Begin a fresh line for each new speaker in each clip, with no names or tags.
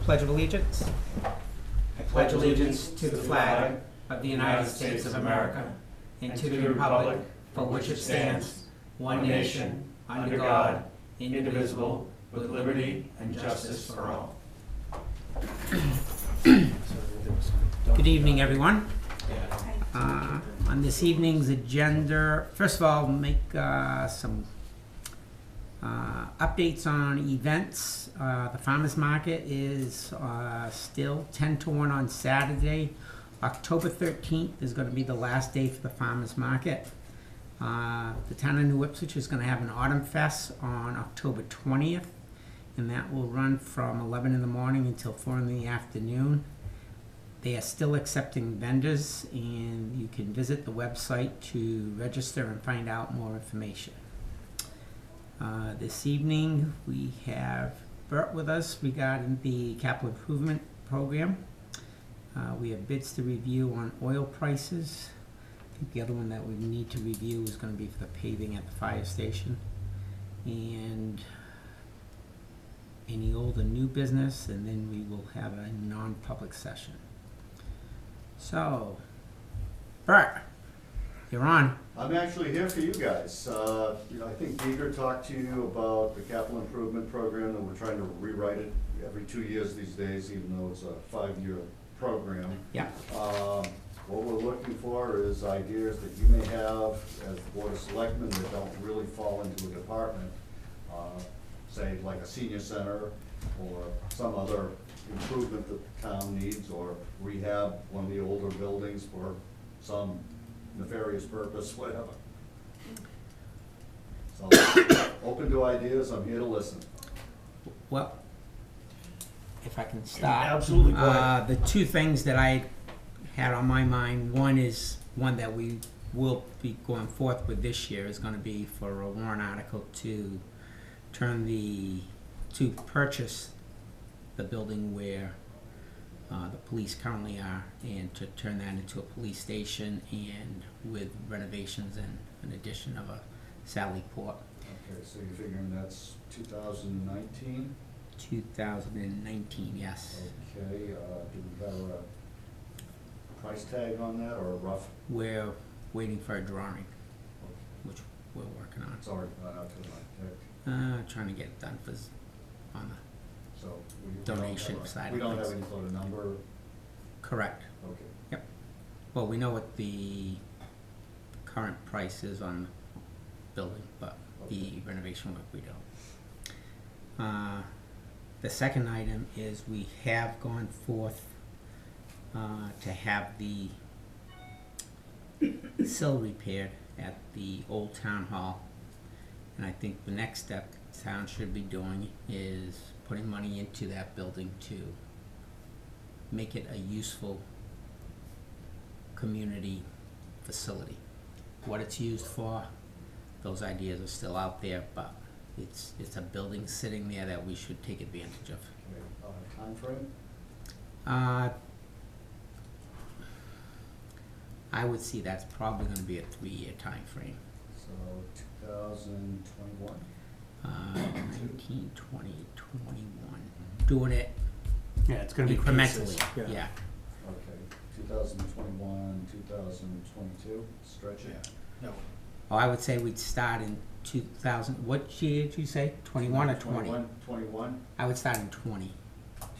Pledge of Allegiance. I pledge allegiance to the flag of the United States of America and to the republic for which it stands, one nation, under God, indivisible, with liberty and justice for all. Good evening, everyone. On this evening's agenda, first of all, make some updates on events. The farmers market is still 10 to 1 on Saturday. October 13th is going to be the last day for the farmers market. The town of New Ipswich is going to have an Autumn Fest on October 20th, and that will run from 11 in the morning until 4 in the afternoon. They are still accepting vendors, and you can visit the website to register and find out more information. This evening we have Bert with us regarding the capital improvement program. We have bids to review on oil prices. I think the other one that we need to review is going to be for the paving at the fire station. And any old and new business, and then we will have a non-public session. So, Bert, you're on.
I'm actually here for you guys. I think Deeger talked to you about the capital improvement program, and we're trying to rewrite it every 2 years these days, even though it's a 5-year program.
Yeah.
What we're looking for is ideas that you may have as the Board of Selectmen that don't really fall into a department, say like a senior center or some other improvement that the town needs, or rehab one of the older buildings for some nefarious purpose, whatever. So, open to ideas, I'm here to listen.
Well, if I can start.
Absolutely, go ahead.
The two things that I had on my mind, one is one that we will be going forth with this year is going to be for a warrant article to purchase the building where the police currently are, and to turn that into a police station, and with renovations and an addition of a Sally Port.
Okay, so you're figuring that's 2019?
2019, yes.
Okay, do we have a price tag on that, or a rough?
We're waiting for a drawing, which we're working on.
It's already gone out to the architect,
Trying to get it done on the
so we
donation
don't have
side
we
of
don't have
things.
any sort of number?
Correct.
Okay.
Well, we know what the current price is on the building, but the renovation work we don't. The second item is we have gone forth to have the sill repaired at the old town hall. And I think the next step the town should be doing is putting money into that building to make it a useful community facility. What it's used for, those ideas are still out there, but it's a building sitting there that we should take advantage of.
Okay, time frame?
I would see that's probably going to be a 3-year time frame.
So 2021?
19, 20, 21. Doing it
Yeah, it's gonna be
incrementally.
pieces.
Yeah.
Okay, 2021, 2022, stretch it?
No.
Oh, I would say we'd start in 2000. What year did you say? 21 or 20?
21,
I would start in 20.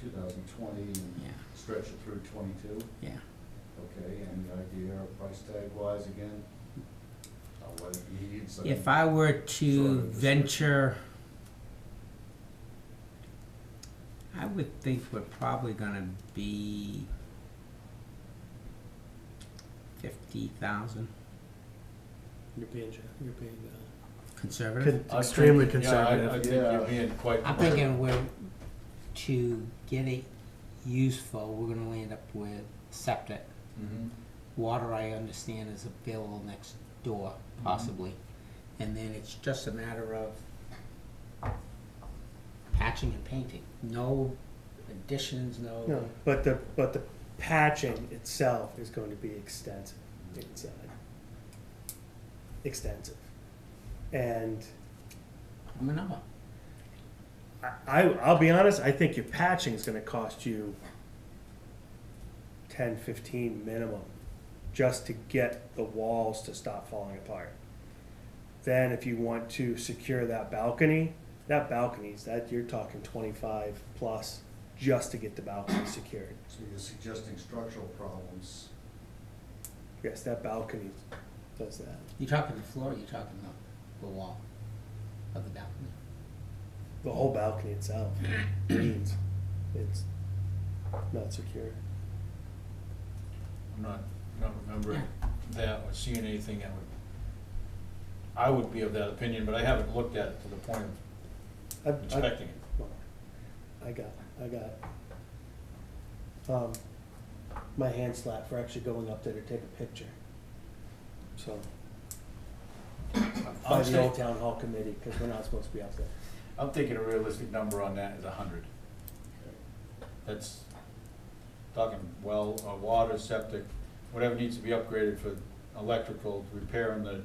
2020, and
Yeah.
stretch it through 22?
Yeah.
Okay, any idea price tag wise again? What it needs?
If I were to
Sort of
venture, I would think we're probably going to be 50,000
You're being
conservative.
extremely
I
conservative.
think
Yeah.
you're being quite.
I'm thinking to get it useful, we're going to land up with septic.
Mhm.
Water, I understand, is available next door, possibly. And then it's just a matter of patching and painting. No additions,
No, but the patching itself is going to be extensive inside. Extensive. And
I'm a number.
I'll be honest, I think your patching is gonna cost you 10, 15 minimum, just to get the walls to stop falling apart. Then if you want to secure that balcony's, that you're talking 25 plus, just to get the balcony secured.
So you're suggesting structural problems.
Yes, that balcony does that.
You talking the floor, or you talking the wall of the balcony?
The whole balcony itself means it's not secure.
I'm not remembering that or seeing anything that would, I would be of that opinion, but I haven't looked at it to the point of inspecting it.
Well, I got my hand slapped for actually going up there to take a picture. So, by the old town hall committee, because we're not supposed to be up there.
I'm thinking a realistic number on that is 100. That's talking well, water, septic, whatever needs to be upgraded for electrical, repairing the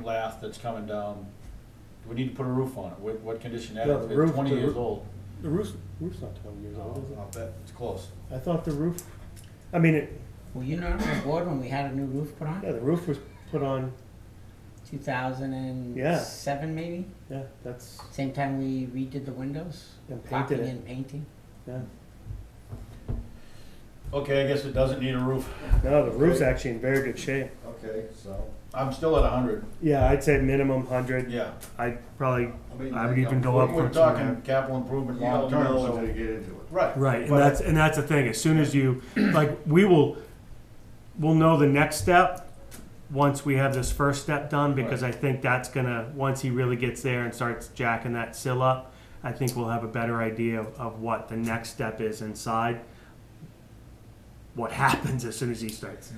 lath that's coming down. Do we need to put a roof on it? What condition that
No,
is?
the roof-
It's 20
the
years
roof-
old.
The roof's not 20 years old, is it?
I'll bet it's close.
I thought the roof, I mean,
Were you not on board when we had a new roof put on?
yeah, the roof was put on,
2007 maybe?
yeah, that's,
Same time we redid the windows?
and painted
Caulking
it,
and painting?
yeah.
Okay, I guess it doesn't need a roof.
No, the roof's actually in very good shape.
Okay, so,
I'm still at 100.
Yeah, I'd say minimum 100.
Yeah.
I'd probably,
I mean,
I would
you
even
know,
go up
We're
for 2.5.
talking capital improvement
you
long
don't
term,
know
so.
until you get into it.
Right.
Right,
But-
and that's the thing, as soon as you, like, we'll know the next step once we have this first step done, because I think that's gonna, once he really gets there and starts jacking that sill up, I think we'll have a better idea of what the next step is inside. What happens as soon as he starts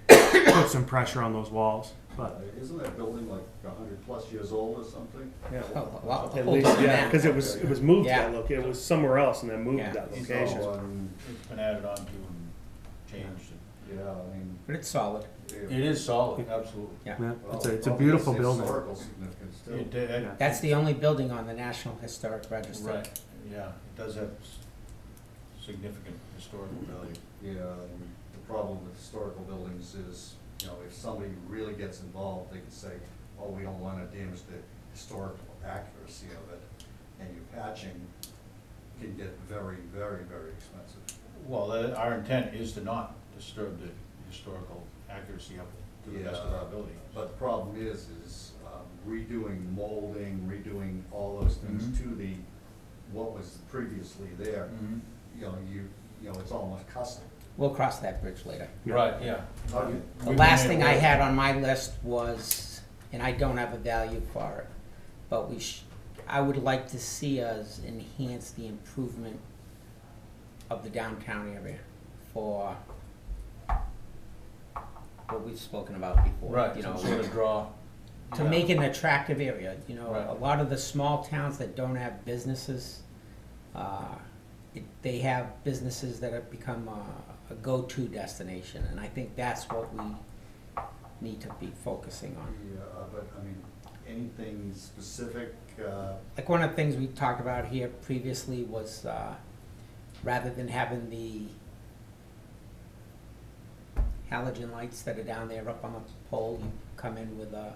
put some pressure on those walls, but.
Isn't that building like 100+ years old or something?
Yeah.
Oh, well,
At
hold
least,
on
yeah,
now.
because it was moved
Yeah.
that location, it was somewhere else and then moved
Yeah.
that
So,
location.
It's been added on to and changed.
Yeah, I mean.
But it's solid.
It is solid, absolutely.
Yeah,
well,
it's a
well,
beautiful
it's
building.
Historical significance too.
It-
That's the only building on the National Historic Register.
Right, yeah, it does have significant historical value.
Yeah, and the problem with historical buildings is, you know, if somebody really gets involved, they can say, oh, we don't wanna damage the historical accuracy of it. And your patching can get very, very, very expensive.
Well, our intent is to not disturb the historical accuracy of it to the best of our ability.
But the problem is redoing molding, redoing all those things
Mhm.
to the, what was previously there. You know, it's almost custom.
We'll cross that bridge later.
Right, yeah.
Okay.
The last thing I had on my list was, and I don't have a value for it, but I would like to see us enhance the improvement of the downtown area for what we've spoken about before.
Right,
You know,
some sort of draw.
to
Yeah.
make it an attractive area. You know,
Right.
a lot of the small towns that don't have businesses, they have businesses that have become a go-to destination, and I think that's what we need to be focusing on.
Yeah, but I mean, anything specific,
Like one of the things we talked about here previously was, rather than having the halogen lights that are down there up on the pole, you come in with a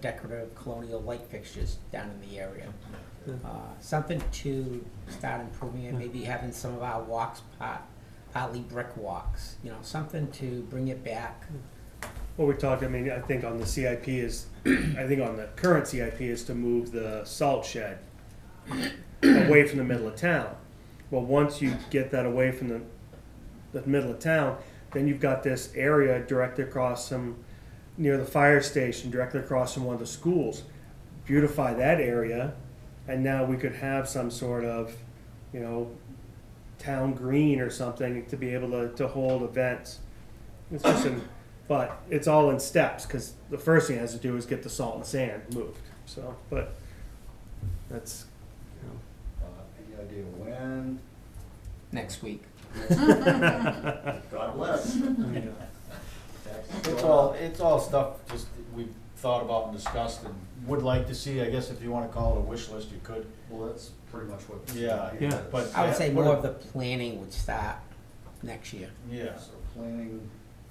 decorative colonial light fixtures down in the area. Something to start improving it, maybe having some of our walks partly brick walks, something to bring it back.
What we talked, I mean, I think on the CIP is, I think on the current CIP is to move the salt shed away from the middle of town. Well, once you get that away from the middle of town, then you've got this area directly across near the fire station, directly across from one of the schools. Beautify that area, and now we could have some sort of, town green or something to be able to hold events. It's just but it's all in steps, because the first thing it has to do is get the salt and sand moved. So, but that's,
any idea when?
Next week.
God bless.
It's all stuff, just, we've thought about and discussed and would like to see, I guess if you wanna call it a wish list, you could.
Well, that's pretty much what. this
Yeah,
is.
yeah,
but-
I would say
what
more
are-
of the planning would start next year.
Yeah,
So planning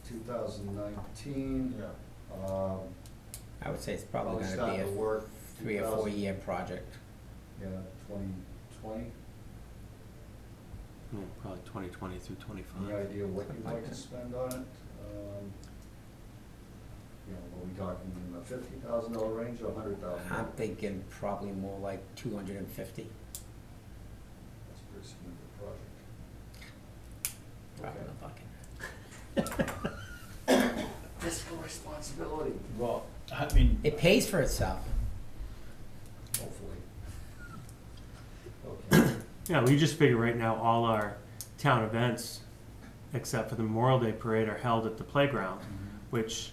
2019,
yeah.
I would say it's probably
probably
gonna
start
be
the
a
work.
3 or 4 year project.
Yeah, 2020.
Yeah, probably 2020 through
Any
25.
idea what you'd
Something like
like to
that.
spend on it? You know, are we talking in the $50,000 range or $100,000?
I'm thinking probably more like 250.
That's a pretty significant project.
Drop in
Okay.
the bucket.
Fiscal responsibility.
Well, I mean,
It pays for itself.
Hopefully. Okay.
Yeah, we just figure right now all our town events, except for the Memorial Day Parade, are held at the playground, which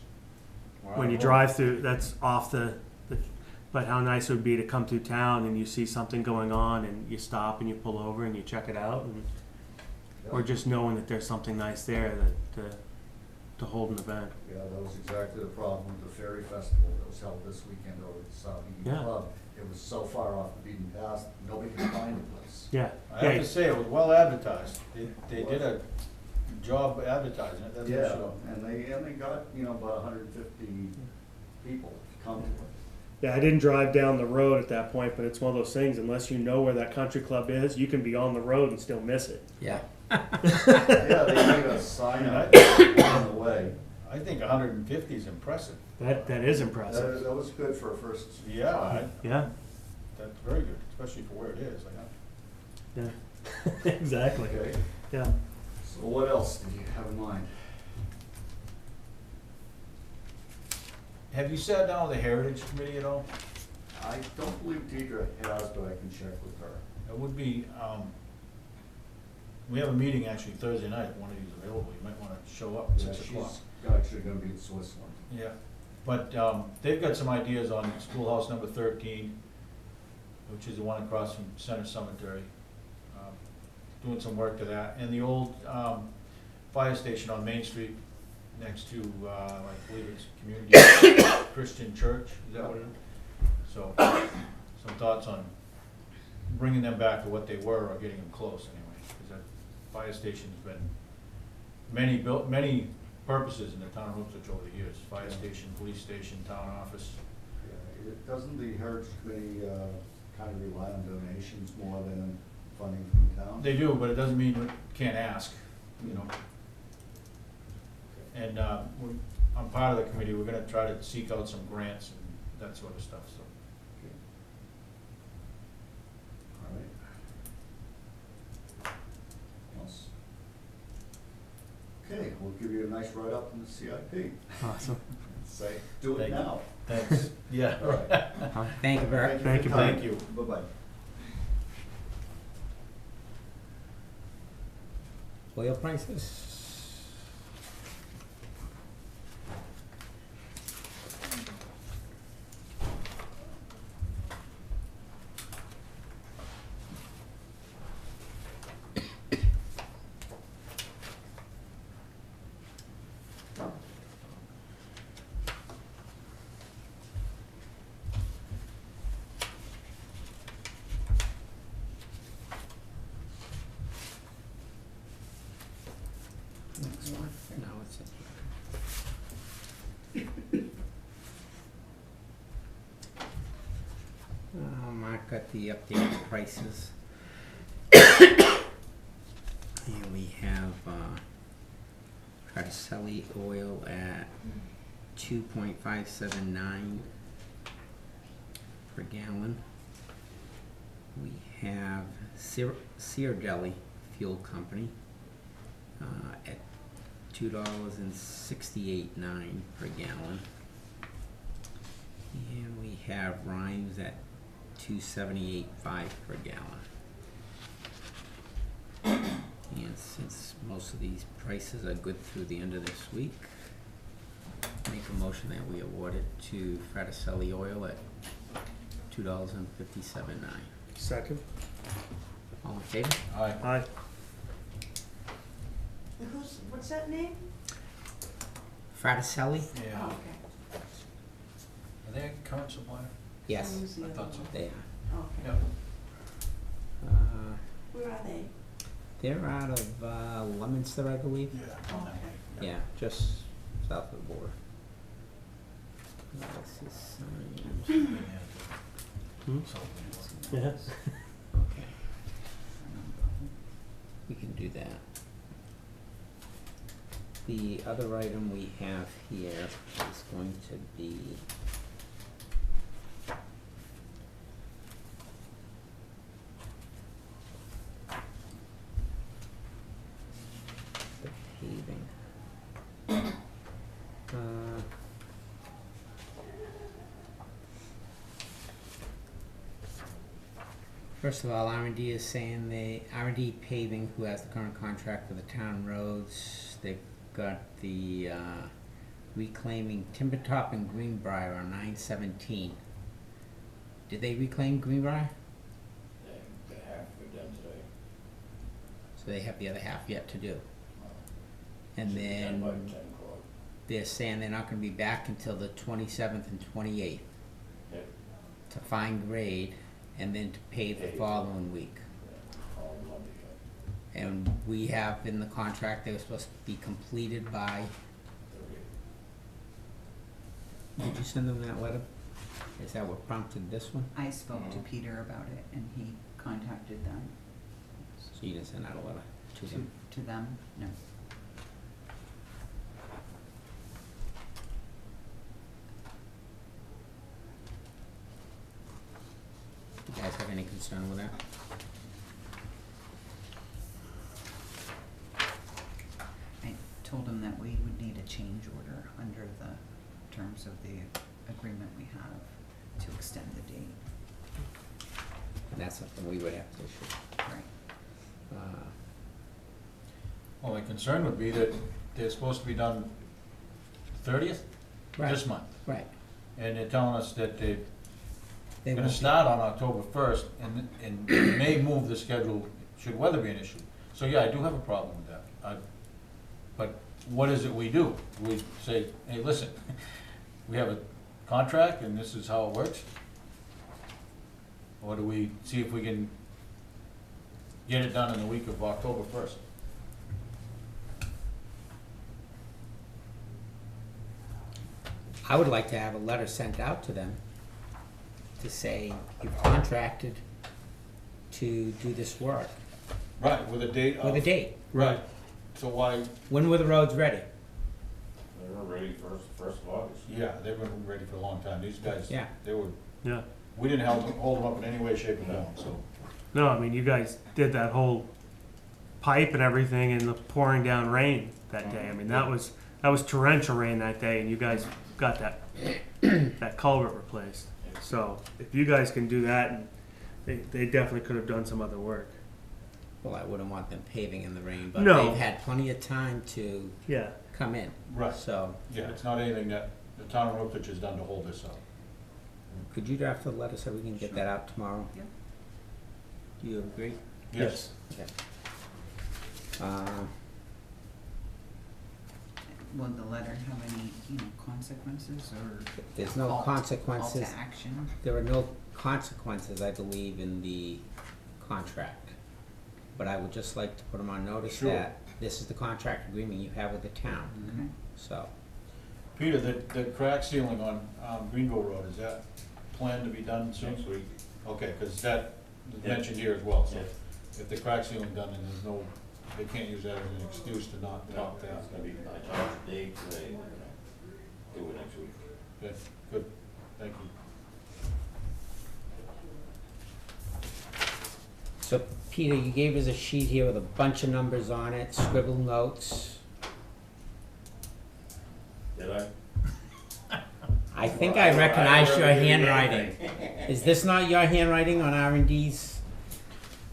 when you drive through, that's off but how nice it would be to come through town and you see something going on and you stop and you pull over and you check it out, and, or just knowing that there's something nice there to hold an event.
Yeah, that was exactly the problem with the Ferry Festival that was held this weekend over at the South Eaton
Yeah.
Club. It was so far off the beaten path, nobody could find the place.
Yeah,
I have
yeah,
to say, it was well advertised. They did a job advertising it, that's for
Yeah,
sure.
and they got, about 150 people to come to it.
yeah. I didn't drive down the road at that point, but it's one of those things. Unless you know where that country club is, you can be on the road and still miss it.
Yeah.
Yeah, they made a sign up on the way.
I think 150 is impressive.
That is impressive.
That was good for a first.
Yeah,
try.
Yeah,
that's very good, especially for where it is.
yeah, exactly.
Okay,
Yeah.
so what else do you have in mind?
Have you sat down with the Heritage Committee at all?
I don't believe Deidre has, but I can check with her.
It would be, we have a meeting actually Thursday night, if one of you is available, you might wanna show up at
Yeah,
6 o'clock.
she's actually gonna be in Switzerland.
Yeah, but, they've got some ideas on schoolhouse number 13, which is the one across from Center Cemetery. Doing some work to that, and the old, fire station on Main Street next to, I believe it's Community Christian Church, is that what it is? So, some thoughts on bringing them back to what they were, or getting them close anyway, because that fire station's been many purposes in the town of Ipswich over the years, fire station, police station, town office.
Yeah, doesn't the Heritage Committee, kind of rely on donations more than funding from the town?
They do, but it doesn't mean we can't ask, And, I'm part of the committee, we're gonna try to seek out some grants and that sort of stuff, so.
Okay. All right. Else? Okay, we'll give you a nice write-up in the CIP.
Awesome.
Say, do it
Thank you.
now.
Thanks. Yeah.
All right.
Thank you, Bert.
Thank you,
for your time.
Thank you.
Bye-bye.
Oil prices? Next one? No, it's in here. Mark got the updated prices. Here we have, Cardicelli oil at 2.579 per gallon. We have Seardelli Fuel Company, at $2.68.9 per gallon. And we have Rhymes at $2.78.5 per gallon. And since most of these prices are good through the end of this week, make a motion that we award it to Fraticelli Oil at $2.57.9.
Second.
All in favor?
Aye.
Aye.
What's that name?
Fraticelli?
Yeah.
Oh, okay.
they a current supplier?
Yes,
Who's the
I
other
thought so.
one?
they are.
Okay.
Yeah.
Where are they?
They're out of Leominster, I believe.
Yeah. on that
Okay.
way.
Yeah, just south of the border. This is signed.
Hmm?
So,
Yes.
Okay. We can do that. The other item we have here is going to be the paving. First of all, R&D is saying R&D Paving, who has the current contract for the town roads, they've got the reclaiming Timber Top and Greenbrier on 9/17. Did they reclaim Greenbrier?
They have for done today.
So they have the other half yet to do. And
Should be done by
then
10 o'clock.
they're saying they're not gonna be back until the 27th and 28th
Yep.
to fine grade and then to pave the
Pave.
following week.
On Monday, yeah.
And we have in the contract, they were supposed to be completed by,
30.
did you send them that letter? Is that what prompted this one?
I spoke to Peter about it and he contacted them,
So you didn't send out a letter to them?
to them, no.
You guys have any concern with that?
I told him that we would need a change order under the terms of the agreement we have to extend the date.
And that's something we would have to issue.
Right.
Well, my concern would be that they're supposed to be done 30th, this month.
Right.
And they're telling us that they're
They
gonna
won't be-
start on October 1st, and they may move the schedule should weather be an issue. So, yeah, I do have a problem with that. But what is it we do? We say, hey, listen, we have a contract and this is how it works? Or do we see if we can get it done in the week of October 1st?
I would like to have a letter sent out to them to say you've contracted to do this work
Right, with a date of.
with a date.
Right, so why,
When were the roads ready?
They were ready first of August.
yeah, they've been ready for a long time. These guys,
Yeah.
they were,
Yeah.
we didn't hold them up in any way, shape, or form, so.
No, I mean, you guys did that whole pipe and everything in the pouring down rain that day. I mean, that was torrential rain that day, and you guys got that that culvert replaced. So if you guys can do that, and they definitely could have done some other work.
Well, I wouldn't want them paving in the rain, but
No.
they've had plenty of time to
Yeah.
come in.
Right.
So,
Yeah, it's not anything that the town of Ipswich has done to hold this up.
could you draft a letter so we can get
Sure.
that out tomorrow?
Yep.
Do you agree?
Yes.
Okay. Uh,
Will the letter have any, consequences or?
There's no
call-
consequences.
Call to action?
There are no consequences, I believe, in the contract. But I would just like to put them on notice
Sure.
that this is the contract agreement you have with the town,
Okay.
so.
Peter, the crack sealing on Greenville Road, is that planned to be done soon?
Next week.
Okay, because that is
Yeah.
mentioned here as well, so
Yeah.
if the crack sealing done, then there's no, they can't use that as an excuse to not
No,
talk that.
it's gonna be, I talked to Dave today, we're gonna do it next week.
Okay, good, thank you.
So, Peter, you gave us a sheet here with a bunch of numbers on it, scribble notes.
Did I?
I think I recognize your handwriting. Is this not your handwriting on R&D's?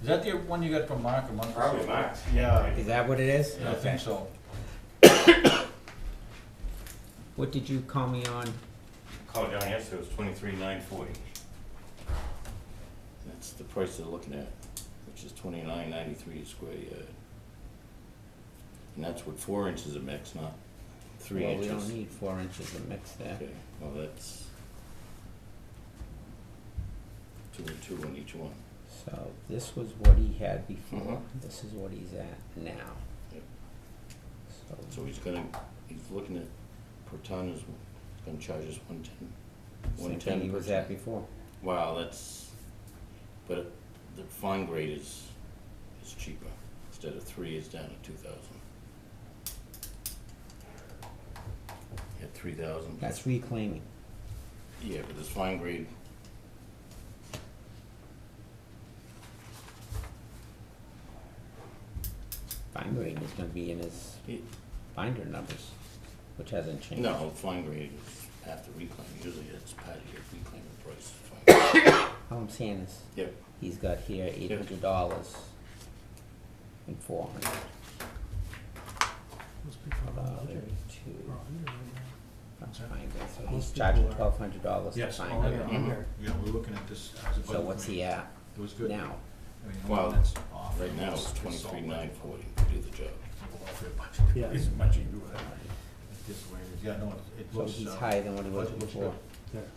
Is that the one you got from Mark a month ago?
Probably Mark.
Yeah,
Is that what it is?
I think so.
What did you call me on?
Called down yesterday, it was 23,940. That's the price they're looking at, which is 29.93 a square yard. And that's with 4 inches of mix, not 3
Well,
inches.
we don't need 4 inches of mix there.
Okay, well, that's, 2 and 2 on each one.
So this was what he had before,
Mhm.
this is what he's at now.
Yep.
So,
So he's looking at per ton is gonna charge us 110.
same
110
thing he
per
was
ton.
at before.
Wow, the fine grade is cheaper. Instead of 3, it's down to 2,000. At 3,000.
That's reclaiming.
Yeah, but this fine grade,
Fine grade is gonna be in his
it-
binder numbers, which hasn't changed.
no, fine grade is after reclaim. Usually it's part of your reclaiming price. Fine grade.
All I'm saying is,
Yep.
he's got here $800 and 400. Two. That's fine, so he's charging $1,200 to
Yes,
find
oh,
it.
yeah,
Mhm.
yeah, we're looking at this as a.
So what's he at
It was good.
now?
I mean,
Well,
that's off.
Right now it's
It's
23,940 to do the job.
Yeah.
It's much you do with that. It's just the way it is. Yeah, no, it
So
looks.
he's higher than what he was
budget looks
before.
good.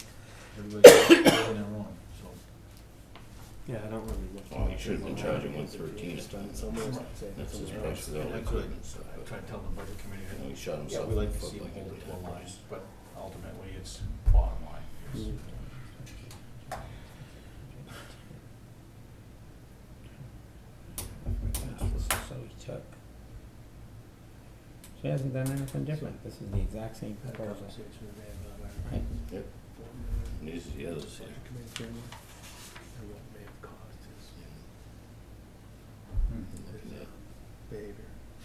Everybody's doing their own, so.
Yeah, I don't really look.
Well, he should have been charging 113 a ton. That's his price for the
And that's what
equipment, so.
I tried to tell the budget committee
You know, he
that,
shot
yeah,
himself
we
in
like
the
to
foot
see them
like he
hold it
did
to a
that
line,
price.
but ultimately it's bottom line. It's-
So he took. So he hasn't done anything different, this is the exact same proposal. Right.
Yep. And these are the others here. Looking at-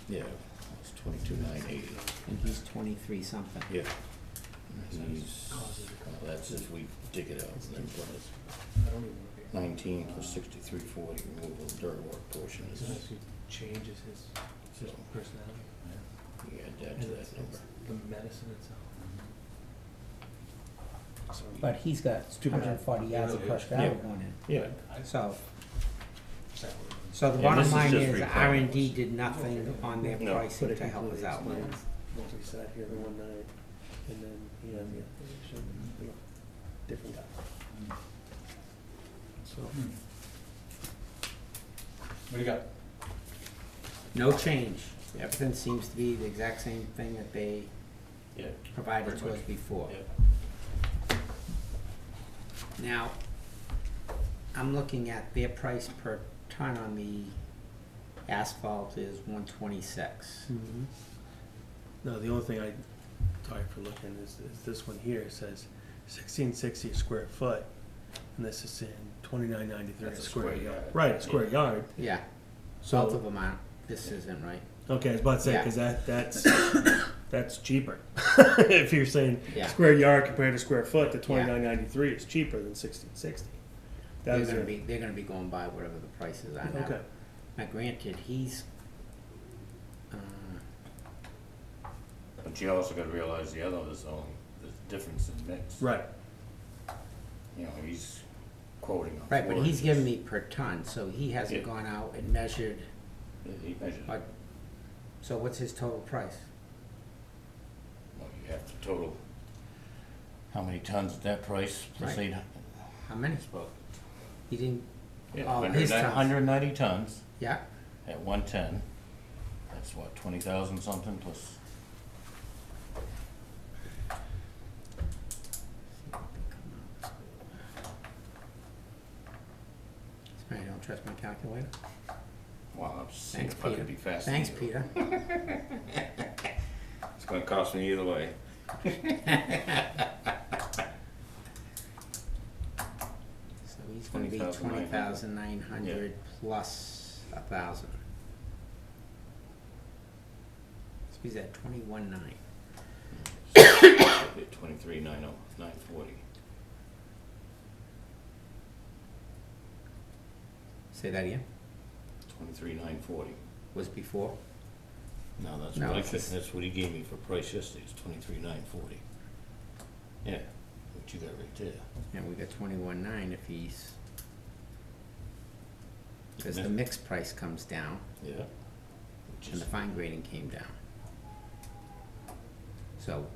Yeah, it's 22,980.
And he's 23 something.
Yeah. And he's, well, that's if we dig it out, and then plus 19 plus 6340, removal of dirt work portion is,
Changes his
so
personality.
you add that to that number.
The medicine itself.
But he's got
too bad.
140 yards of crushed gravel going in.
Yeah.
So,
Is that what it is?
so the
Yeah,
bottom
this is
line
just
is
reclaiming.
R&D did nothing on their
No.
pricing to help us out.
Once we sat here the one night, and then he had the application, you know, different guy. So,
What do you got?
No change, everything seems to be the exact same thing that they
Yeah.
provided
Pretty
to us
much.
before.
Yeah.
Now, I'm looking at their price per ton on the asphalt is 126.
no, the only thing sorry for looking, is this one here, it says 1660 a square foot, and this is saying 2993 a
That's a
square
square
yard.
yard.
Right, a square yard,
Yeah,
so.
both of them aren't, this isn't right.
Okay, I was about to say,
Yeah.
cause that's cheaper. If you're saying
Yeah.
square yard compared to square foot, the 2993 is cheaper than 1660. That
They're
was
gonna
it.
be, they're gonna be going by whatever the prices are now.
Okay,
Now granted, he's,
But you also gotta realize the other is only, the difference in mix.
right,
You know, he's quoting on.
right, but
floor
he's
inches.
giving me per ton, so he hasn't
Yeah.
gone out and measured,
He measured,
but, so what's his total price?
well, you have to total, how many tons at that price, plus
Right.
800.
How many?
It's about,
He didn't,
yeah,
Oh, his tons.
190 tons
yeah,
at 110. That's what, 20,000 something plus,
I don't trust my calculator.
wow, I'm seeing
Thanks,
if I
Peter.
could be faster. than
Thanks,
you.
Peter.
It's gonna cost me either way.
So he's gonna be 20,900 plus 1,000. So he's at 21,900.
23,940.
Say that again,
23,940.
was before?
No, that's
No,
what
it's just-
that's what he gave me for price yesterday, it's 23,940. Yeah, what you got right there.
And we got 21,900 if he's, because the
Yeah.
mixed price comes down
Yeah. Which
and
is,
the fine grading came down. So,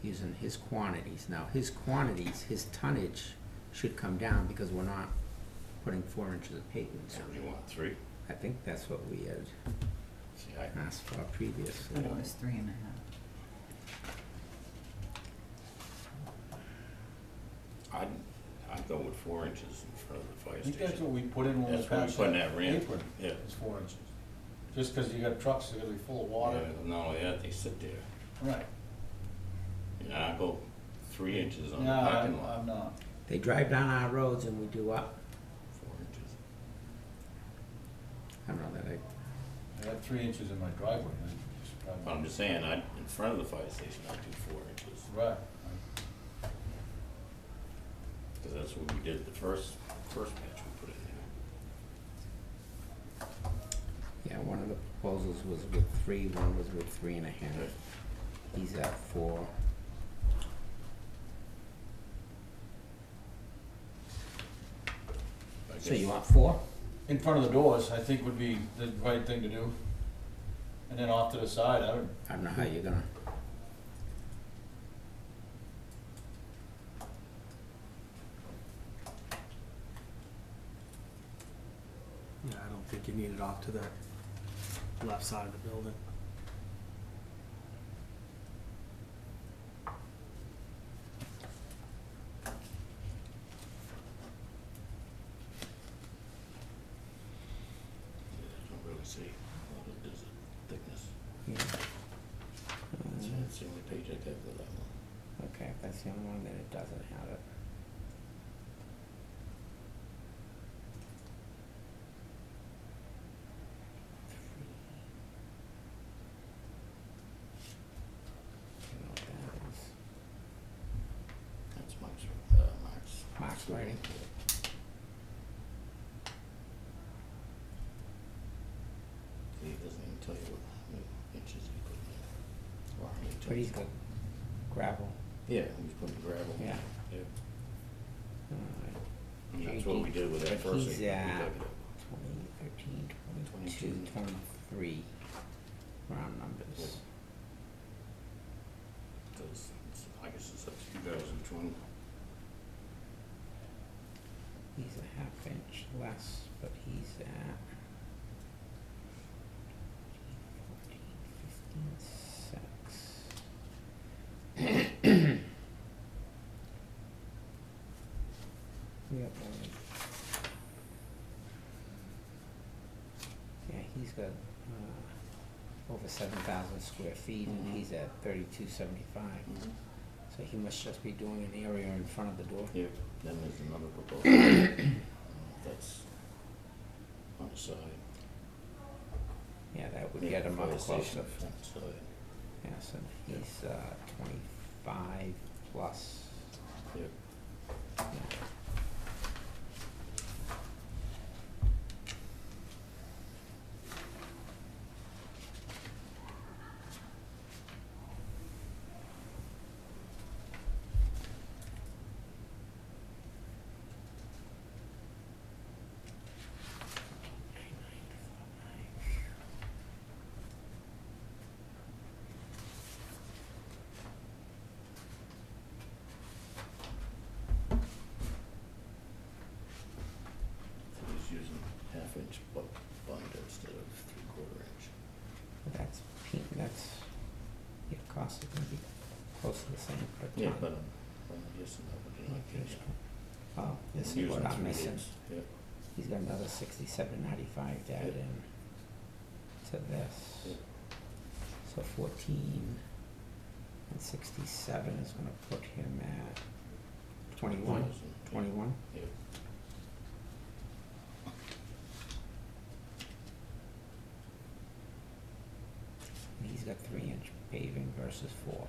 using his quantities, now his quantities, his tonnage should come down because we're not putting 4 inches of pavement
So
down.
you want 3?
I think that's what we had
See, I,
asked for previously.
But it was 3.5.
I'd go with 4 inches in front of the fire
I think that's
station.
what we put in when we
That's what we
patched
put in
that
that ramp.
apron,
Yeah.
is 4 inches. Just cause you got trucks, they're gonna be full of water.
Yeah, not only that, they sit there.
Right.
And I go 3 inches on the
No,
parking lot.
I'm not.
They drive down our roads and we do what?
4 inches.
I don't know that
I got 3 inches in my driveway, I just
But
probably.
I'm just saying, in front of the fire station, I'd do 4 inches.
Right.
Because that's what we did the first patch we put in there.
Yeah, one of the proposals was with 3, one was with 3.5. He's at 4.
I
So
guess-
you want 4?
In front of the doors, I think would be the right thing to do. And then off to the side, I would,
I don't know how you're gonna,
Yeah, I don't think you need it off to the left side of the building.
I don't really see what it is, thickness.
yeah.
That's the only page I got for that one.
Okay, if that's the only one, then it doesn't have it. I don't know what that is.
That's Mark's.
Mark's writing.
See, it doesn't even tell you what how many inches he put in. Or how many
But he's
tons.
got gravel.
Yeah, he's putting gravel.
Yeah.
Yeah.
Alright.
And that's what we did with that first
He's
thing. We
at
dug it up.
2013, 22, 23, round numbers.
Because I guess it's up to you guys which one.
He's a half inch less, but he's at 14, 15, 6. Yep. Yeah, he's got over 7,000 square feet, and
Mhm.
he's at 3275. So he must just be doing an area in front of the door.
Yeah, then there's another proposal. That's on the side.
Yeah, that would
Yeah,
get him
fire
up
station
closer.
front side.
Yeah, so he's 25 plus.
Yeah.
Yeah.
So he's using half-inch binder instead of 3/4 inch.
But that's, your cost is gonna be close to the same per ton.
Yeah, but I'm guessing that would be like this.
Oh, this is
Using
what I'm
3
missing.
eighths, yeah.
He's got another 67.95 to add
Yeah.
in to this.
Yeah.
So 14 and 67 is gonna put him at 21. 21.
Yeah.
And he's got 3-inch paving versus 4.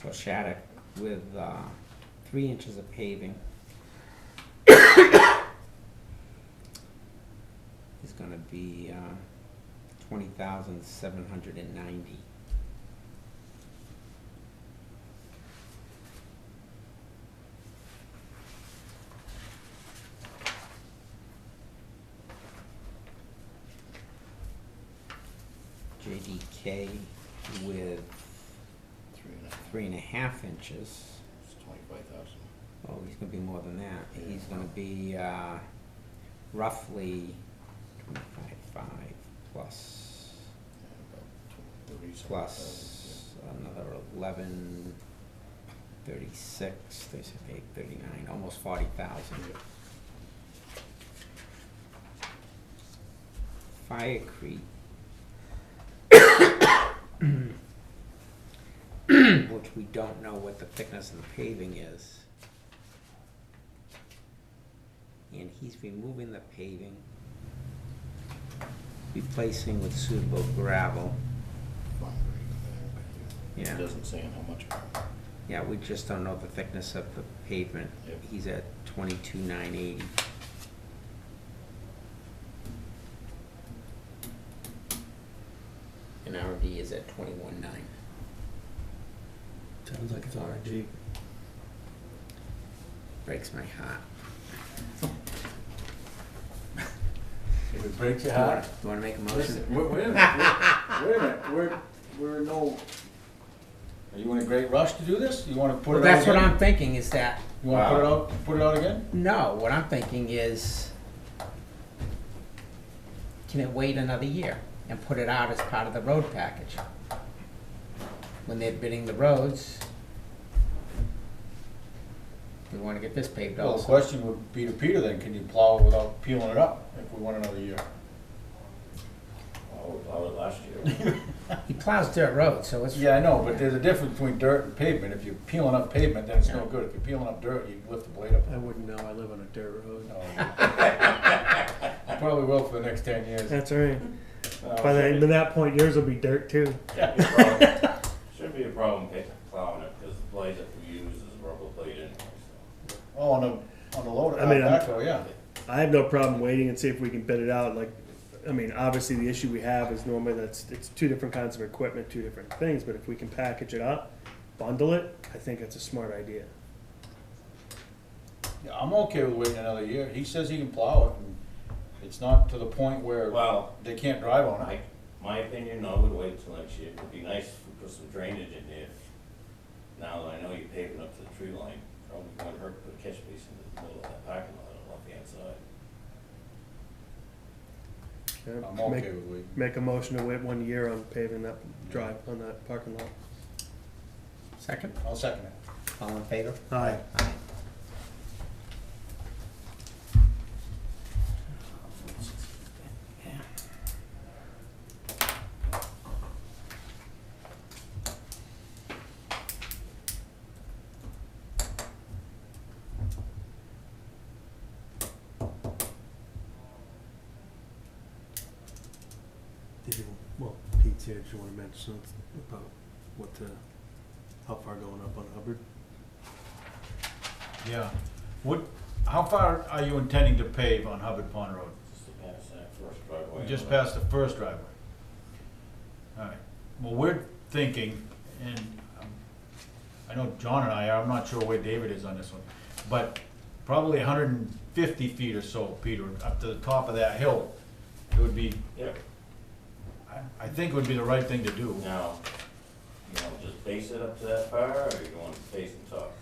So Shattuck with 3 inches of paving is gonna be 20,790. okay with
3.5,
3.5 inches.
it's 25,000.
Oh, he's gonna be more than that. He's gonna be, roughly 25.5 plus,
Yeah, about 37,000,
plus another 11.36, 38, 39, almost 40,000. Firecrete. Which we don't know what the thickness of the paving is. And he's removing the paving, replacing with suitable gravel.
Fine, right,
Yeah.
It doesn't say how much.
Yeah, we just don't know the thickness of the pavement.
Yep.
He's at 22,980. And RD is at 21,9.
Sounds like it's RG.
Breaks my heart.
If it breaks your
You wanna,
heart.
you wanna make a motion?
Listen, wait a minute, we're no, are you in a great rush to do this? You wanna put
Well,
it out
that's what
again?
I'm thinking is that,
You wanna put it out again?
no, what I'm thinking is, can it wait another year and put it out as part of the road package? When they're bidding the roads, we wanna get this paved
Well, the
also.
question would be to Peter then, can you plow it without peeling it up if we want another year?
Oh, we plowed it last year.
He plows dirt roads, so it's.
Yeah, I know, but there's a difference between dirt and pavement. If you're peeling up pavement, then it's no
Yeah.
good. If you're peeling up dirt, you can lift the blade up.
I wouldn't know, I live on a dirt road.
You probably will for the next 10 years.
That's all right. By that point, yours will be dirt too.
Shouldn't be a problem plowing it, because the blade that we use is rubber blade anyway, so.
Oh, on the loader,
I mean,
backhoe, yeah.
I have no problem waiting and see if we can bid it out, like, I mean, obviously the issue we have is normally it's two different kinds of equipment, two different things, but if we can package it up, bundle it, I think that's a smart idea.
Yeah, I'm okay with waiting another year. He says he can plow it, and it's not to the point where
Well,
they can't drive on it.
my opinion, I would wait until next year. It would be nice if we put some drainage in there. Now that I know you're paving up to the tree line, probably wouldn't hurt to put a catch basin in the middle of that parking lot on the left-hand side.
Yeah,
I'm okay with waiting.
Make a motion to wait 1 year on paving that drive, on that parking lot.
Second,
I'll second it.
all in favor?
Aye.
Aye.
Did you, well, Pete's here, did you wanna mention something about what how far going up on Hubbard?
Yeah. How far are you intending to pave on Hubbard Pond Road?
Just to pass that first driveway.
Just past the first driveway. All right. Well, we're thinking, and I know John and I are, I'm not sure where David is on this one, but probably 150 feet or so, Peter, up to the top of that hill. It would be,
Yep.
I think it would be the right thing to do.
Now, you know, just base it up to that far, or you want to base and top?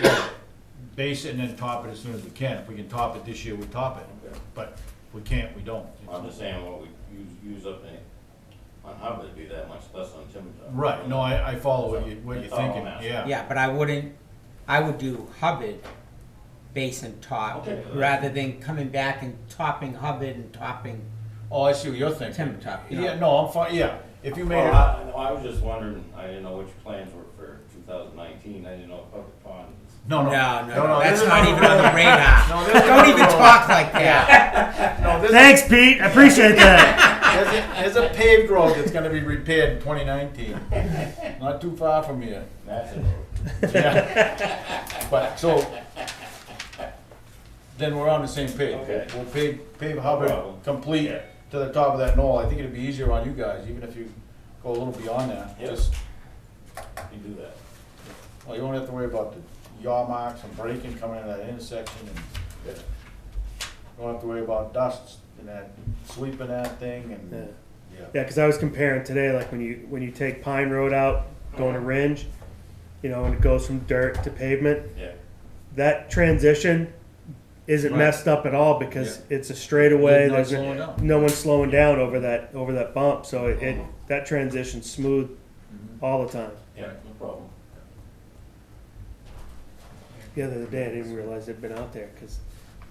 Well, base it and then top it as soon as we can. If we can top it this year, we top it.
Okay.
But if we can't, we don't.
I'm just saying what we use up on Hubbard would be that much less on Timber Top.
Right, no, I follow what you're
That's all I'm
thinking,
asking.
yeah.
Yeah, but I would do Hubbard base and top,
Okay.
rather than coming back and topping Hubbard and topping
Oh, I see what you're thinking.
Timber Top, you know.
Yeah, no, I'm fine, yeah. If you made
Well,
it,
I was just wondering, I didn't know what your plans were for 2019, I didn't know if Hubbard Pond was.
no,
That's
this is
not
the
even on the
road.
radar.
No, this is
Don't
the
even
road.
talk like that.
No, this
Thanks, Pete, I appreciate that.
there's a paved road that's gonna be repaired in 2019. Not too far from here.
That's it.
Yeah. But, so, then we're on the same page.
Okay.
We'll pave Hubbard
problem.
complete
Yeah.
to the top of that knoll. I think it'd be easier on you guys, even if you go a little beyond that.
Yeah.
Just,
You do that.
well, you won't have to worry about the yaw marks and braking coming in that intersection, and
Yeah.
you won't have to worry about dust and that, sweeping that thing,
Yeah.
and
Yeah, because I was comparing today, like when you take Pine Road out, going to Ringe, you know, and it goes from dirt to pavement,
Yeah,
that transition isn't
Right.
messed up at all because
Yeah.
it's a straightaway.
You're not
There's
slowing down.
no one slowing down over that bump, so that transition's smooth
Mhm.
all the time.
yeah, no problem.
The other day, I didn't realize they'd been out there because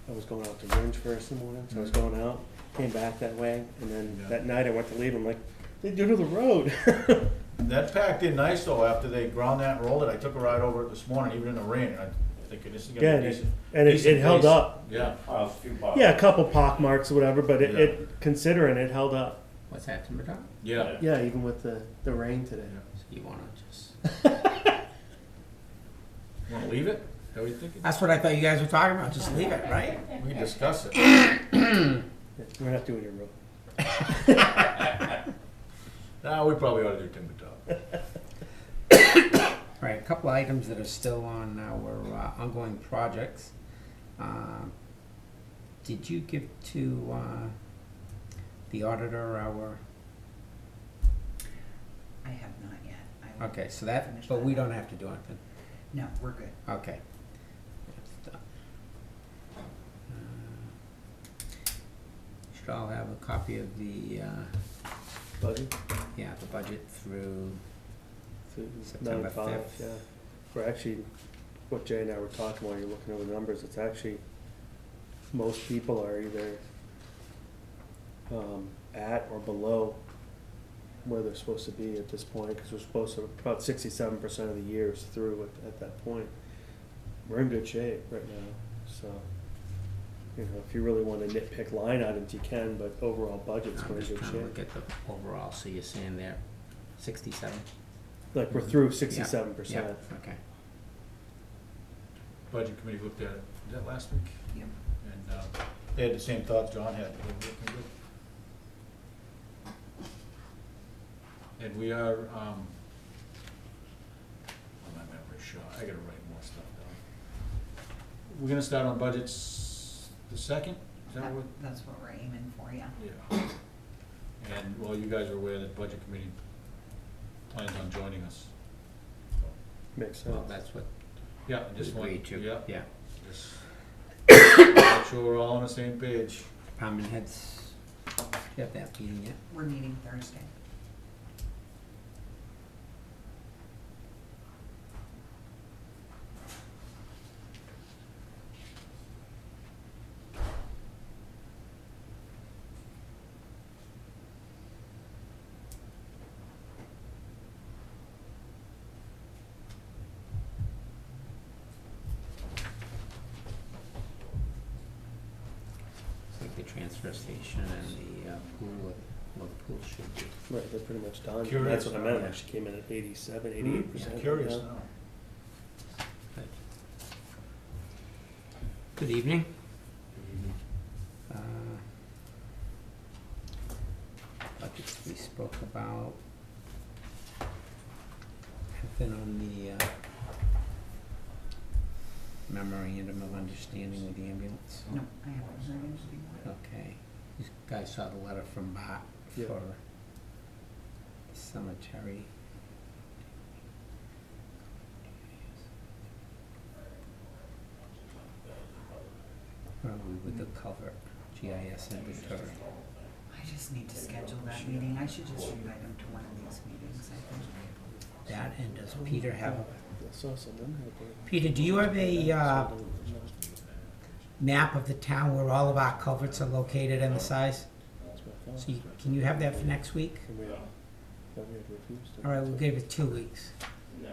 I was going out to Ringe first in the morning, so I was going out, came back that way, and then
Yeah.
that night I went to leave. I'm like, they do to the road.
That packed in nice though, after they ground that and rolled it, I took a ride over it this morning, even in the rain, and I'm thinking this is
Yeah,
gonna
and
be
it,
decent.
and it
decent
held
pace.
up.
Yeah,
Piles, few piles.
Yeah, a couple pock marks or whatever, but
Yeah.
it considering it held up.
What's that, timber top?
yeah.
Yeah, even with the rain today.
So you wanna just,
Wanna leave it? How are you thinking?
that's what I thought you guys were talking about, just leave it, right?
We can discuss it.
Yeah, we're not doing your road.
Nah, we probably ought to do timber top.
All right, a couple of items that are still on our ongoing projects. Did you give to the auditor our,
I have not yet. I will
okay, so that,
finish
but we
that.
don't have to do anything.
No, we're good.
Okay. That's done. Should all have a copy of the,
Budget?
yeah, the budget through,
To
September
9/5,
5th.
yeah. We're actually, what Jay and I were talking while you're looking over the numbers, it's actually, most people are either at or below where they're supposed to be at this point, because we're supposed to, about 67% of the year is through at that point. We're in good shape right now, so, you know, if you really want to nitpick line items, you can, but overall budget's
I'm
we're in
just
good
trying to
shape.
look at the overall, so you're saying there, 67?
Like, we're through
Yeah,
67%.
yeah, okay.
Budget committee looked at it, was that last week?
Yep.
And, they had the same thoughts John had, they were looking good. And we are, my memory's shot, I gotta write more stuff down. We're gonna start on budgets the second, is that what?
That's what we're aiming for, yeah.
Yeah. And, well, you guys are aware that budget committee plans on joining us. So,
Makes sense.
Well, that's what
yeah, I
we
just want,
agreed to,
yeah,
yeah.
just make sure we're all on the same page.
Department heads, do you have that meeting yet?
We're meeting Thursday.
It's like the transfer station and the pool, well, the pool should be.
Right, they're pretty much done.
Curious.
That's what I meant, actually came in at 87, 88%.
Curious
yeah.
now.
Good evening. Budgets we spoke about. Have been on the memorandum of understanding with the ambulance.
No, I haven't heard anything.
Okay, you guys saw the letter from Bart
Yeah.
for the cemetery. Where are we with the culvert, GIS inventory?
I just need to schedule that meeting. I should just invite him to one of these meetings, I think.
That, and does Peter have,
I saw something.
Peter, do you have a map of the town where all of our culverts are located and the size? So can you have that for next week? All right, we'll give it 2 weeks.
No,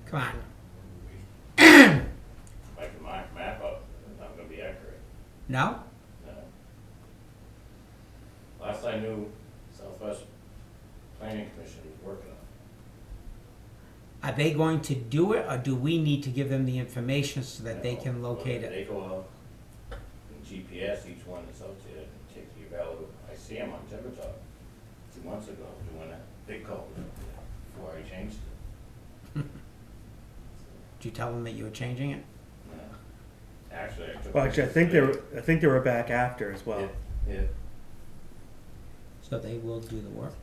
Come on.
if I can mark map up, it's not gonna be accurate,
No?
no. Last I knew, Southwest Planning Commission was working on it.
Are they going to do it, or do we need to give them the information so that they can locate
They
it?
go out and GPS each one that's out there and take the value. I see them on Tivertop 2 months ago doing that big culvert up there before I changed it.
Did you tell them that you were changing it?
No. Actually, I took.
Well, actually, I think they were back after as well.
Yeah, yeah.
So they will do the work?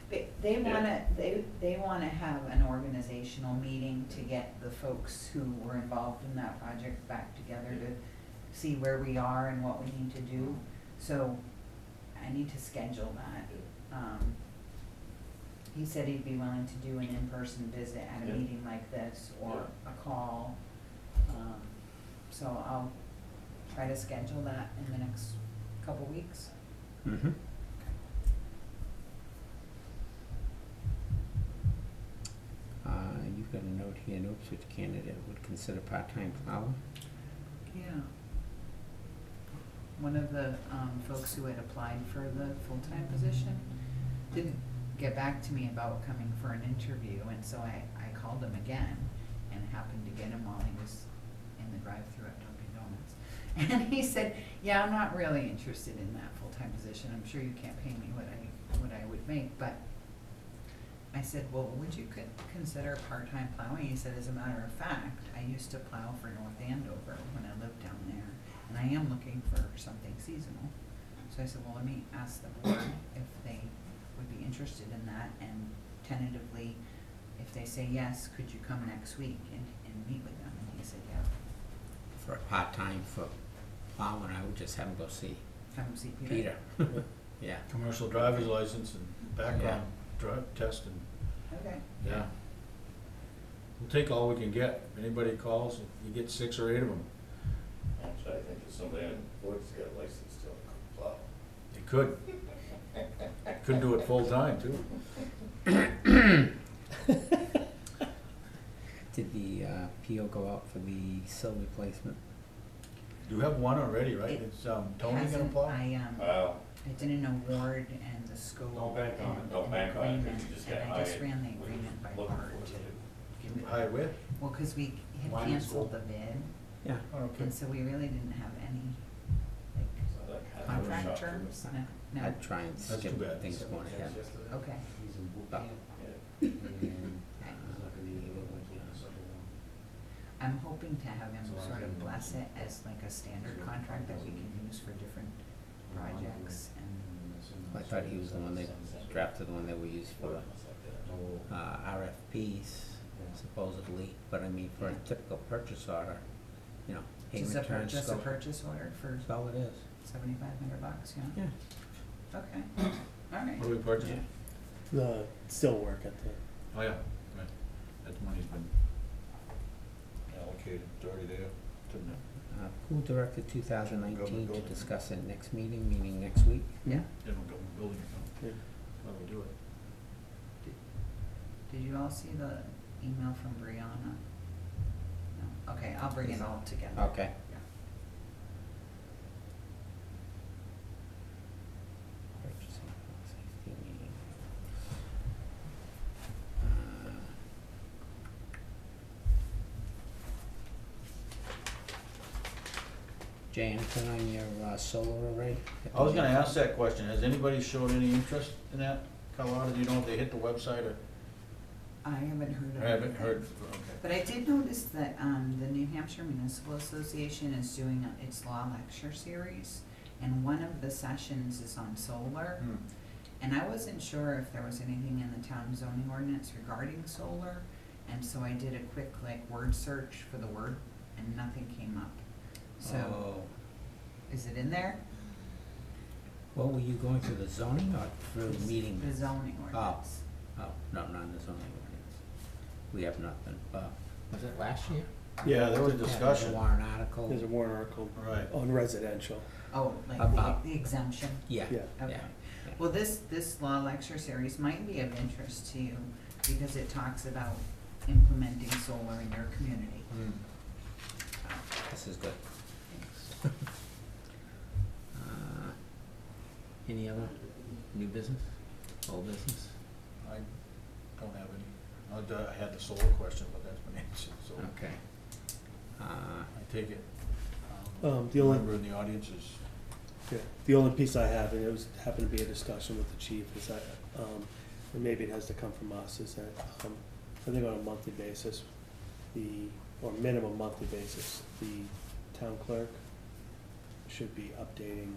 They wanna have an organizational meeting to get the folks who were involved in that project back together to see where we are and what we need to do. So I need to schedule that. He said he'd be willing to do an in-person visit at a
Yeah.
meeting like this or a call. So I'll try to schedule that in the next couple weeks.
Mm-hmm. You've got a note here, no such candidate would consider part-time plowing.
Yeah. One of the folks who had applied for the full-time position didn't get back to me about coming for an interview, and so I called him again and happened to get him while he was in the drive-thru at Dunkin' Donuts. And he said, yeah, I'm not really interested in that full-time position. I'm sure you can't pay me what I would make, but I said, well, would you consider part-time plowing? He said, as a matter of fact, I used to plow for North Andover when I lived down there, and I am looking for something seasonal. So I said, well, let me ask the board if they would be interested in that, and tentatively, if they say yes, could you come next week and meet with them? And he said, yeah,
For a part-time for plowing, I would just have him go see
come see Peter.
Peter. Yeah.
Commercial driver's license and background drug test and,
Okay.
yeah. We'll take all we can get. If anybody calls, you get 6 or 8 of them.
Actually, I think if somebody on the board's got a license still could plow.
They could. Could do it full-time, too.
Did the PO go out for the sill replacement?
You have one already, right?
It
It's, Tony gonna
Hasn't-
plow?
Well,
I did an award and the school.
Don't bank on it.
and
Don't bank on it, 'cause
agreement,
you just
and
get
I just
hired.
ran the
We're
agreement by
looking
part
for
to
it.
give it.
Hired with?
Well, cause we had
Wine and school.
canceled the bid,
Yeah.
Oh, okay.
and so we really didn't have any,
so that kind of
contract
shot through.
terms, no,
I'd try and
That's
skip
too bad.
things going ahead.
okay.
But,
Yeah.
I'm hoping to have him sort of bless it as like a standard contract that we can use for different projects and,
I thought he was the one that drafted the one that we used for the RFPs supposedly, but I mean, for a typical purchase order, you know,
just
payment terms,
just a
scope,
purchase order for
that's all it is.
$7,500, yeah?
Yeah.
Okay, alright.
What are we purchasing?
The still work at the,
Oh, yeah, right. That money's been allocated, it's already there, didn't it?
Pool Director 2019
Government
to
building.
discuss it next meeting next week.
Yeah,
General government building account.
yeah.
How do we do it?
did you all see the email from Brianna? No, okay, I'll bring it all together.
Okay.
Yeah.
Purchasing safety meeting. Jay, anything on your solar array?
I was gonna ask that question, has anybody showed any interest in that, Colorado, do you know if they hit the website or?
I haven't heard of
I
it.
haven't heard, okay.
But I did notice that, the New Hampshire Municipal Association is doing its law lecture series, and one of the sessions is on solar.
Hmm.
And I wasn't sure if there was anything in the town zoning ordinance regarding solar, and so I did a quick, like, word search for the word, and nothing came up. So,
Oh.
is it in there?
Well, were you going through the zoning or through the meeting?
The zoning ordinance.
Oh, no, not in the zoning ordinance. We have nothing, was it last year?
Yeah, there was
Yeah,
discussion.
the warrant article.
There's a warrant article
Right.
on residential.
Oh, like
About-
the exemption?
Yeah,
Yeah.
yeah.
Okay. Well, this law lecture series might be of interest to you because it talks about implementing solar in your community.
Hmm.
This is good. Any other new business, old business?
I don't have any, I had the solar question, but that's been answered, so
Okay.
I take it.
The only-
Member in the audience is,
Yeah, the only piece I have, and it was, happened to be a discussion with the chief, is that, and maybe it has to come from us, is that, I think on a monthly basis, or minimum monthly basis, the town clerk should be updating,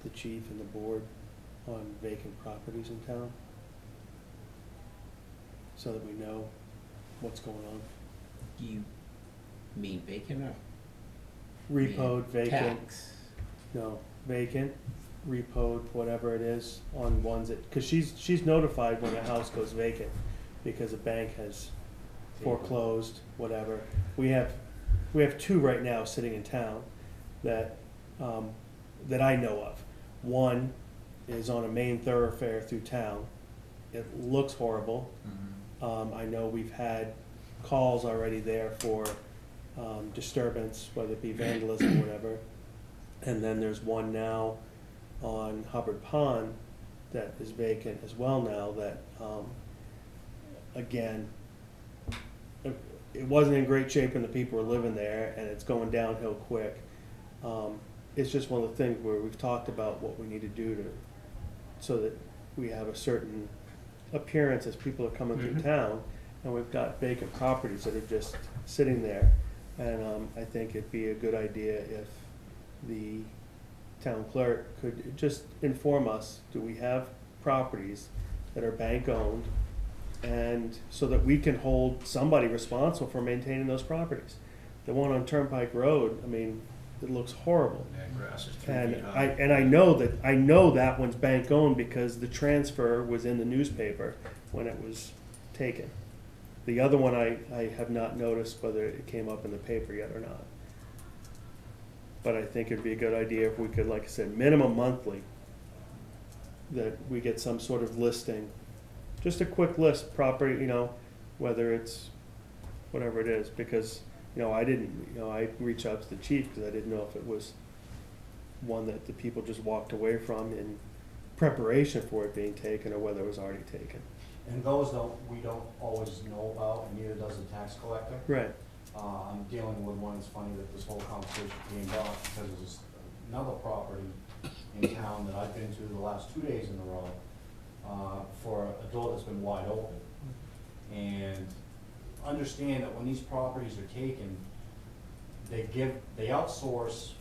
the chief and the board on vacant properties in town, so that we know what's going on.
You mean vacant or?
Repoed, vacant,
Tax.
no, vacant, repoed, whatever it is, on ones that, cause she's notified when a house goes vacant, because a bank has foreclosed, whatever. We have two right now sitting in town that, that I know of. One is on a main thoroughfare through town. It looks horrible. I know we've had calls already there for, disturbance, whether it be vandalism or whatever. And then there's one now on Hubbard Pond that is vacant as well now that, again, it wasn't in great shape when the people were living there, and it's going downhill quick. It's just one of the things where we've talked about what we need to do to, so that we have a certain appearance as people are coming through town, and we've got vacant properties that are just sitting there. And I think it'd be a good idea if the town clerk could just inform us, do we have properties that are bank-owned, and so that we can hold somebody responsible for maintaining those properties. The one on Turnpike Road, I mean, it looks horrible.
Yeah, grass is 3
And
feet high.
I know that one's bank-owned because the transfer was in the newspaper when it was taken. The other one, I have not noticed whether it came up in the paper yet or not. But I think it'd be a good idea if we could, like I said, minimum monthly, that we get some sort of listing, just a quick list, property, whether it's whatever it is, because, I reached out to the chief because I didn't know if it was one that the people just walked away from in preparation for it being taken, or whether it was already taken.
And those we don't always know about, and neither does the tax collector.
Right.
I'm dealing with one, it's funny that this whole conversation came up, because there's another property in town that I've been to the last 2 days in a row, for a door that's been wide open. And understand that when these properties are taken, they outsource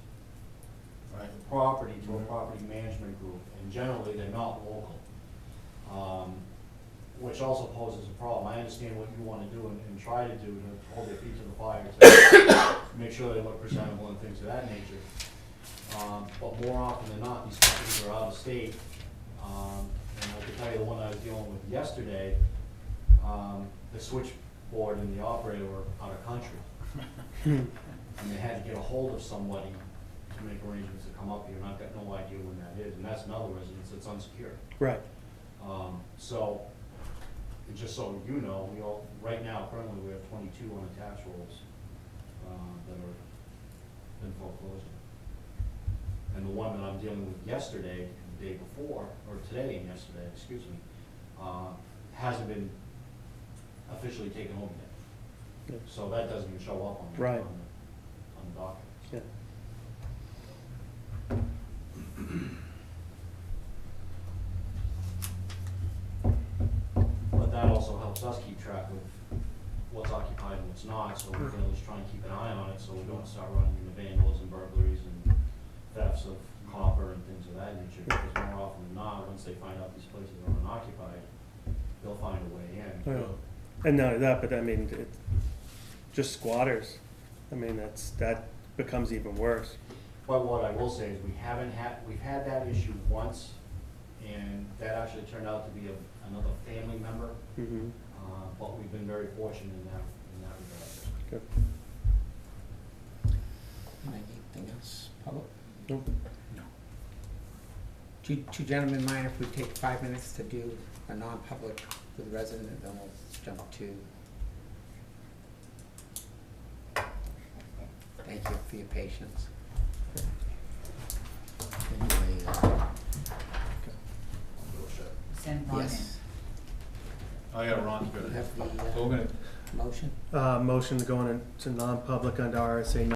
Right.
the property to a property management group, and generally, they're not local. Which also poses a problem. I understand what you wanna do and try to do to hold their feet to the fire, to make sure they look presentable and things of that nature. But more often than not, these companies are out of state. And I can tell you the one I was dealing with yesterday, the switchboard and the operator were out of country. And they had to get a hold of somebody to make arrangements to come up here, and I've got no idea when that is, and that's another residence that's unsecured.
Right.
So, and just so you know, right now, currently, we have 22 unattached rolls, that are been foreclosed. And the one that I'm dealing with yesterday, and the day before, or today and yesterday, excuse me, hasn't been officially taken over yet.
Yeah.
So that doesn't even show up on the,
Right.
on the documents.
Yeah.
But that also helps us keep track of what's occupied and what's not, so we can at least try and keep an eye on it, so we don't start running into vandalism, burglaries, and thefts of copper and things of that nature, because more often than not, once they find out these places are unoccupied, they'll find a way in.
Oh, yeah. And not only that, but I mean, just squatters. I mean, that becomes even worse.
But what I will say is we've had that issue once, and that actually turned out to be another family member,
Mm-hmm.
but we've been very fortunate in that regard.
Good.
Anything else, public?
Nope.
Two gentlemen mind if we take 5 minutes to do a non-public with the resident, and then we'll jump to. Thank you for your patience. Anyway,
Send Ron in.
yes,
Oh, yeah, Ron's
you
good.
have
So
the
we're gonna
motion?
Motion to go into non-public under RSA